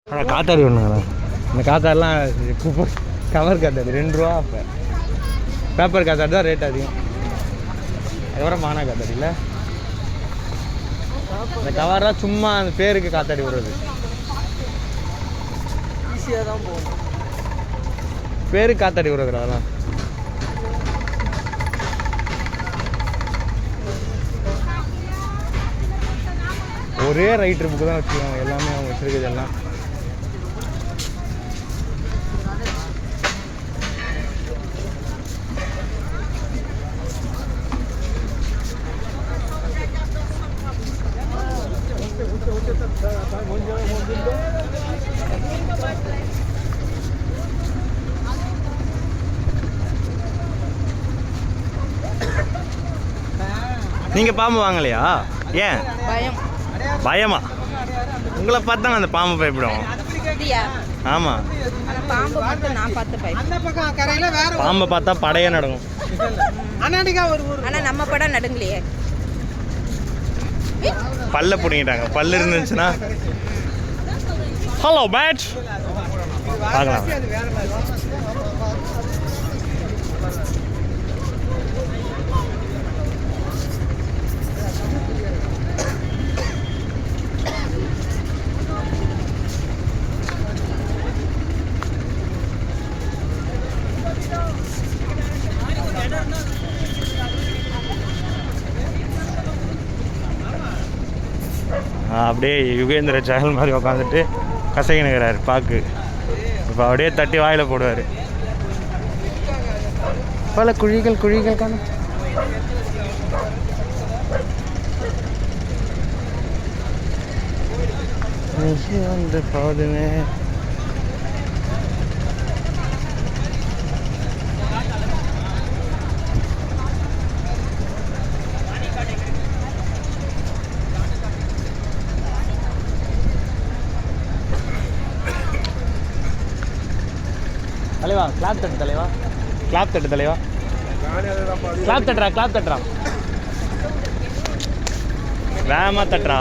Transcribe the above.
ஆனால் காத்தாடி ஒன்றுங்கண்ணா. இந்த காத்தாடிலாம் குப்பை கவர் காத்தாடி 2 ரூபா. அப்போ பேப்பர் காத்தாடி தான் ரேட் அதிகம். அதுக்கப்புறம் மானா காத்தாடி இல்லை. இந்த கவராக சும்மா அந்த பேருக்கு காத்தாடி வருது. ஈஸியாக தான் போகணும். பேருக்கு காத்தாடி வருது. அதெல்லாம் ஒரே ரைட்ரு புக்கு தான் வச்சுருக்காங்க. எல்லாமே அவங்க வச்சுருக்குது எல்லாம். நீங்கள் பாம்பு வாங்கலையா? ஏன் பயம்? பயமா? உங்களை பார்த்தா அந்த பாம்பு பயப்படும். ஆமாம், பாம்பு மட்டும் நான் பார்த்து பயம். பாம்பை பார்த்தா படையே நடக்கும். ஆனால் நம்ம படம் நடுங்கலையே. பல்ல பிடிங்கிட்டாங்க. பல்லு இருந்துச்சுன்னா ஹலோ பேட் பார்க்கலாம். அப்படியே யுகேந்திர சேனல் மாதிரி உட்காந்துட்டு கசைக்கினுக்கிறாரு பாக்கு. இப்போ அப்படியே தட்டி வாயில் போடுவார். பல குழிகள் குழிகள் காணும். வந்து போதுமே. தலைவா கிளாப் தட்டு தலைவா. கிளாப் தட்டு தலைவா. கிளாப் தட்டுறா. கிளாப் தட்டுறா. வேகமாக தட்டுறா.